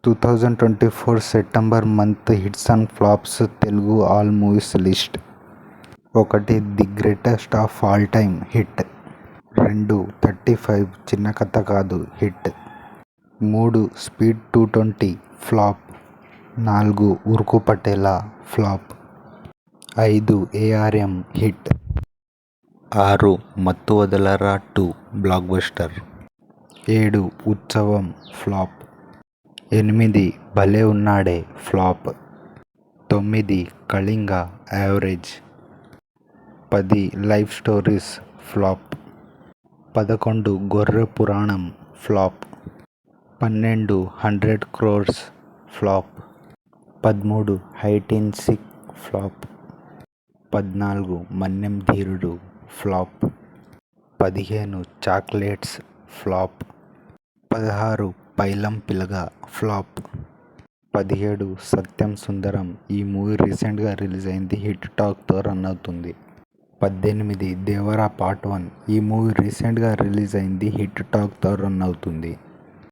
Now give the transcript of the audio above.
2024 September month hits and flops Telugu all movies list. 1 the greatest of all time hit. 2 35 Chinna Katha Kaadu hit. 3 speed 220 flop. 4 Uruku Patela flop. 5 ARM hit. 6 Mathu Vadalara 2 block buster. 7 ఉత్సవం flop. 8 భలే ఉన్నాడే flop. 9 Kalinga average. 10 life stories flop. 11 గొర్రె పురాణం flop. 12 100 crores flop. 13 hide and seek flop. 14 మన్యం ధీరుడు flop. 15 chocolates flop. 16 పైలం పిలగ flop. 17 సత్యం సుందరం. ఈ movie రీసెంట్గా release అయింది, hit టాక్తో run అవుతుంది. 18 Devara part 1. ఈ మూవీ రీసెంట్గా రిలీజ్ అయింది, హిట్ టాక్తో రన్ అవుతుంది.